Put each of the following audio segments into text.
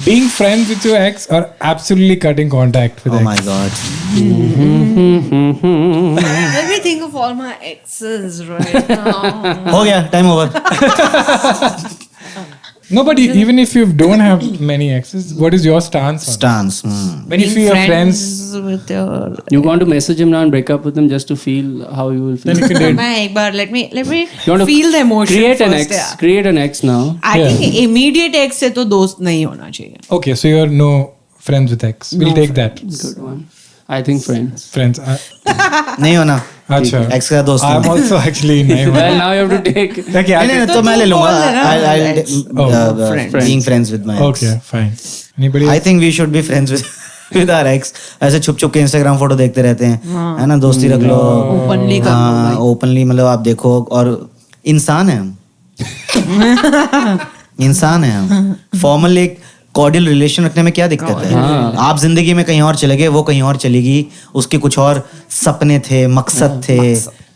being friends with your ex or absolutely cutting contact with Oh ex? my god. Let me think of all my exes right now. हो गया, time over. No, but even if you don't have many exes, what is your stance on it? Stance. When you see your friends, with your You want to message him now and break up with him just to feel how you will feel. then you can date. मैं एक बार let me You want to feel the emotion create an first, ex. yeah. Create an ex now. I Yeah. think immediate ex से तो दोस्त नहीं होना चाहिए. Okay, so you're no friends with ex. We'll take that. Good one. I think friends. Friends. नहीं होना. अच्छा. Ex का दोस्त I'm हूँ. also actually नहीं Well, now you have to take. Okay, नहीं, तो तो मैं ले तू लूँगा. बोल देना. I'll friends. being friends with my ex. Okay, fine. Anybody? I think we should be friends with our ex. ऐसे छुप छुप के Instagram फोटो देखते रहते हैं, है ना, दोस्ती रख लो. Openly कर लो हाँ, भाई. openly मतलब आप देखो, और इंसान है हम. इंसान है हम. Formal एक कॉर्डियल रिलेशन रखने में क्या दिक्कत है? आप जिंदगी में कहीं और चले गए, वो कहीं और चलेगी, उसके कुछ और सपने थे, मकसद थे,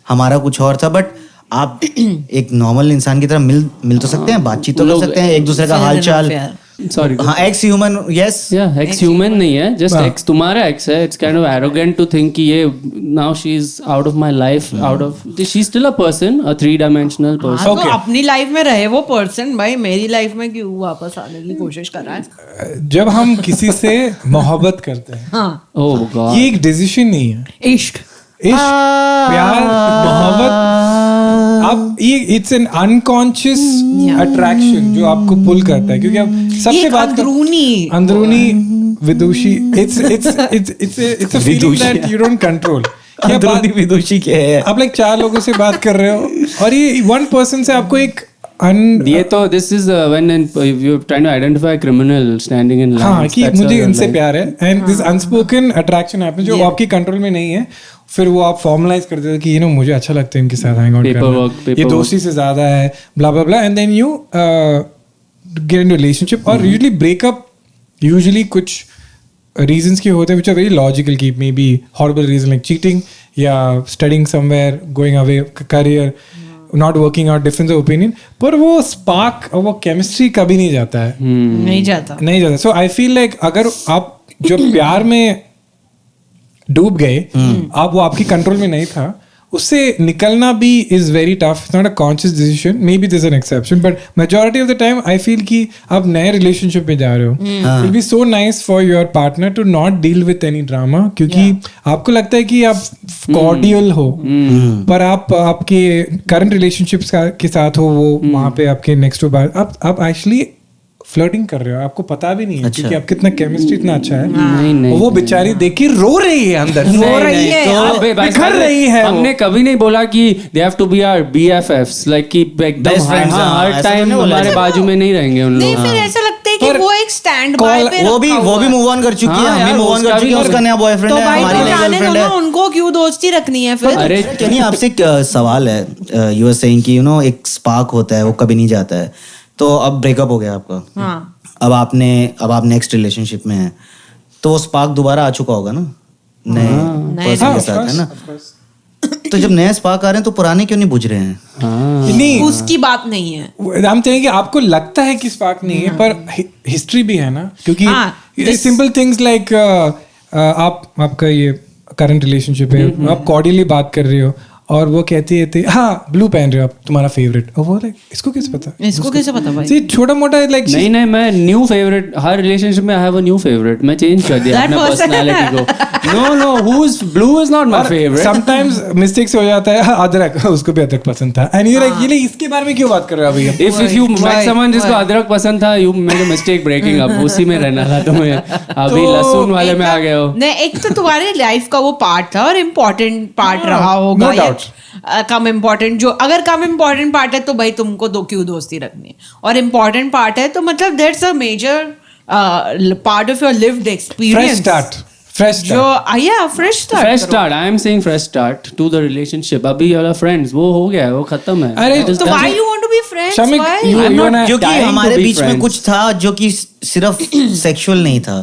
हमारा कुछ और था, बट आप एक नॉर्मल इंसान की तरह मिल तो सकते हैं, बातचीत तो कर सकते हैं, एक दूसरे का हाल चाल. Sorry. हाँ, x human, yes. Yeah, ex human नहीं है, just ex. तुम्हारा ex है. It's kind of arrogant to think कि ये now she's out of my life, out of. She's still a person, a 3-dimensional person. हाँ, तो अपनी लाइफ में रहे वो पर्सन, भाई मेरी लाइफ में क्यों वापस आने की कोशिश कर रहा है? जब हम किसी से मोहब्बत करते हैं, हाँ, Oh God. ये एक डिसीजन नहीं है. इश्क. इश्क, प्यार, मोहब्बत, आप ये इट्स एन अनकॉन्शियस अट्रैक्शन जो आपको पुल करता है, क्योंकि आप सबसे ये बात अंदरूनी Vidushi. It's a feeling that you don't control. अंदरूनी विदुषी क्या है? आप लाइक 4 लोगों से बात कर रहे हो और ये वन पर्सन से आपको एक ये तो this is when you're trying to identify a criminal standing in line. हाँ कि मुझे इनसे प्यार है, and this unspoken attraction happen जो आपकी कंट्रोल में नहीं है. फिर वो आप फॉर्मलाइज कर देते कि मुझे अच्छा लगता है इनके साथ हैंग आउट करना, ये दोस्ती से ज्यादा है, blah blah blah, and then you get in relationship. और यूजुअली ब्रेकअप यूजुअली कुछ रीजंस के होते हैं which are very logical, कि may be horrible reason like cheating या studying somewhere, going away, career not working out, difference of opinion. पर वो spark और वो केमिस्ट्री कभी नहीं जाता है. नहीं जाता. सो आई फील लाइक अगर आप जो प्यार में डूब गए, आप वो आपकी कंट्रोल में नहीं था, उससे निकलना भी is very tough. It's not a conscious decision. Maybe this an exception, but majority of the time I feel कि आप नए रिलेशनशिप में जा रहे हो. It will be so nice for your partner to not deal with any drama, क्योंकि आपको लगता है कि आप कॉर्डियल हो, पर आप आपके करंट रिलेशनशिप्स के साथ हो, वो वहां पे आपके नेक्स्ट बार आप एक्चुअली फ्लर्टिंग कर रहे हो, आपको पता भी नहीं है. क्योंकि आप कितना केमिस्ट्री इतना अच्छा है. नहीं, वो बेचारी देख के रो रही है अंदर, रो रही है, बिखर रही है. हमने कभी नहीं बोला कि they have to be our BFFs, like कि एकदम हर टाइम हमारे बाजू में नहीं रहेंगे उन नहीं, लोग. फिर ऐसा लगता है कि वो एक स्टैंड बाय पे वो भी मूव ऑन कर चुकी है, हम भी मूव ऑन कर चुके हैं, उसका नया बॉयफ्रेंड है, हमारी नई गर्लफ्रेंड है. उनको क्यों दोस्ती रखनी है फिर? अरे क्या नहीं, आपसे एक सवाल है. यू आर सेइंग कि एक स्पार्क होता है, वो कभी नहीं जाता है. तो अब ब्रेकअप हो गया आपका. हाँ. अब आप नेक्स्ट रिलेशनशिप में हैं, तो स्पार्क दोबारा आ चुका होगा ना नए पर्सन के साथ, है ना? तो जब नए स्पार्क आ रहे हैं तो पुराने क्यों नहीं बुझ रहे हैं? नहीं, उसकी बात नहीं है. हम चाहेंगे आपको लगता है कि स्पार्क नहीं है, पर हिस्ट्री भी है ना, क्योंकि सिंपल थिंग्स लाइक आपका ये करंट रिलेशनशिप है, आप कॉर्डियली बात कर रहे हो और वो कहती है हाँ ब्लू पहन रहे हो आप, तुम्हारा फेवरेट, और वो लाइक इसको कैसे पता भाई? छोटा मोटा लाइक नहीं मैं न्यू फेवरेट, हर रिलेशनशिप में I have a new favourite. मैं चेंज कर दिया अपना पर्सनालिटी को. Know who is blue is not my favourite. Sometimes mistakes हो जाता है. अदरक, उसको भी अदरक पसंद था, एंड यू लाइक ये इसके बारे में क्यों बात कर रहे हो अभी? इफ यू मेट समवन जिसको अदरक पसंद था, you made a mistake breaking up. उसी में रहना था तुम्हें, अभी लहसुन वाले में आ गए हो. नहीं, एक तो तुम्हारे लाइफ का वो पार्ट था और इम्पोर्टेंट पार्ट रहा होगा. कम इम्पोर्टेंट, जो अगर कम इम्पोर्टेंट पार्ट है तो भाई तुमको क्यों दोस्ती रखनी है, और इम्पोर्टेंट पार्ट है तो मतलब that's a major part of your lived experience. Fresh start. I am saying fresh start to the relationship. अभी वाला फ्रेंड्स वो हो गया है, वो खत्म है. अरे तो why you want to be friends? क्योंकि हमारे बीच में कुछ था जो कि सिर्फ सेक्सुअल नहीं था.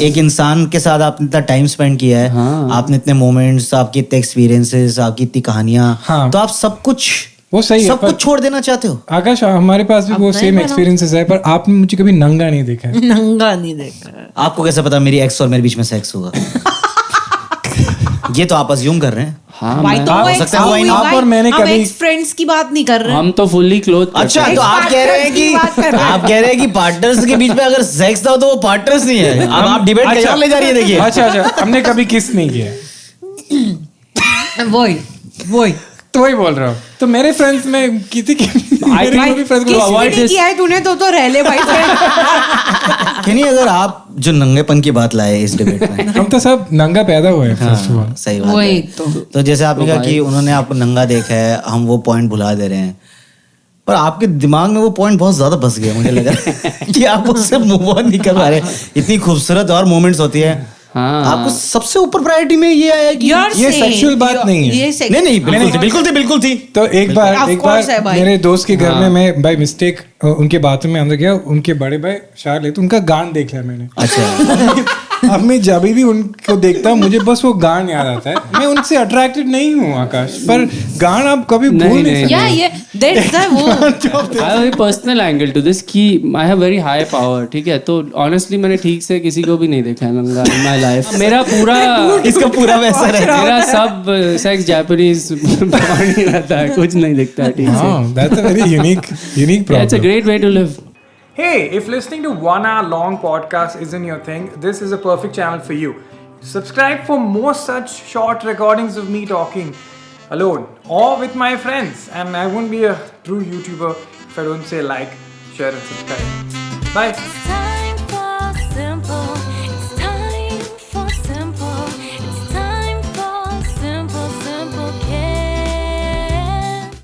एक इंसान के साथ आपने इतना टाइम स्पेंड किया है, आपने इतने मोमेंट्स, आपके इतने एक्सपीरियंसेस, आपकी इतनी कहानियां, तो आप सब कुछ वो सही है सब पर कुछ छोड़ देना चाहते हो? आकाश हमारे पास भी वो सेम एक्सपीरियंसेस है पर आपने मुझे कभी नंगा नहीं देखा है। नंगा नहीं देखा। आपको कैसे पता मेरी एक्स और मेरे बीच में सेक्स होगा? ये तो आप अज्यूम कर रहे हैं। हाँ भाई तो हो वो सकता है वो ex- आप और मैंने हम कभी- ex friends की बात नहीं कर रहे हैं। हम तो फुल्ली क्लोथ। अच्छा तो आप कह रहे हैं की बात कर रहे हैं। आप कह रहे हैं कि पार्टनर्स के बीच में अगर सेक्स था तो वो पार्टनर्स नहीं है। अब आप डिबेट कहाँ ले जा रही है देखिए। अच्छा हमने कभी किस नहीं किया, वही तो वही बोल रहा हूँ। तो मेरे फ्रेंड्स में किसी के मेरे भाई, को भी friends को किसी avoid ने किया है तूने तो रह ले भाई friend। कि नहीं, अगर आप जो नंगेपन की बात लाए इस डिबेट में। हम तो सब नंगा पैदा हुए हैं फर्स्ट ऑफ ऑल। सही बात वही है। तो जैसे आपने कहा कि उन्होंने आपको नंगा देखा है, हम वो पॉइंट भुला दे रहे हैं, पर आपके दिमाग में वो पॉइंट बहुत ज्यादा बस गया मुझे लगा कि आप उससे मूव ऑन नहीं कर पा रहे। इतनी खूबसूरत और मोमेंट्स होती है। हाँ। आपको सबसे ऊपर प्रायोरिटी में ये आया कि ये sexual बात नहीं है। ये नहीं नहीं बिल्कुल थी। तो एक बार course है भाई। मेरे दोस्त के घर में मैं बाय मिस्टेक उनके बाथरूम में अंदर गया, उनके बड़े भाई शार ले तो उनका गान देख लिया मैंने। अच्छा अब मैं जब भी उनको देखता हूँ मुझे बस वो गान याद आता है। मैं उनसे अट्रैक्टेड नहीं हूँ आकाश, पर गान आप कभी भूल नहीं सकते। या ये that's the वो I have a personal angle to this कि I have very high power, ठीक है? तो honestly मैंने ठीक से किसी को भी नहीं देखा है नंगा in my life। मेरा पूरा इसका पूरा वैसा रहता मेरा सब सेक्स जापानीज ही रहता है, कुछ नहीं दिखता है ठीक से। हाँ, that's a very unique Yeah, it's a problem. great way to live. Hey, if listening to 1 hour long podcast isn't your thing, this is a perfect channel for you. Subscribe for more such short recordings of me talking alone or with my friends. And I won't be a true YouTuber if I don't say like, share and subscribe. Bye.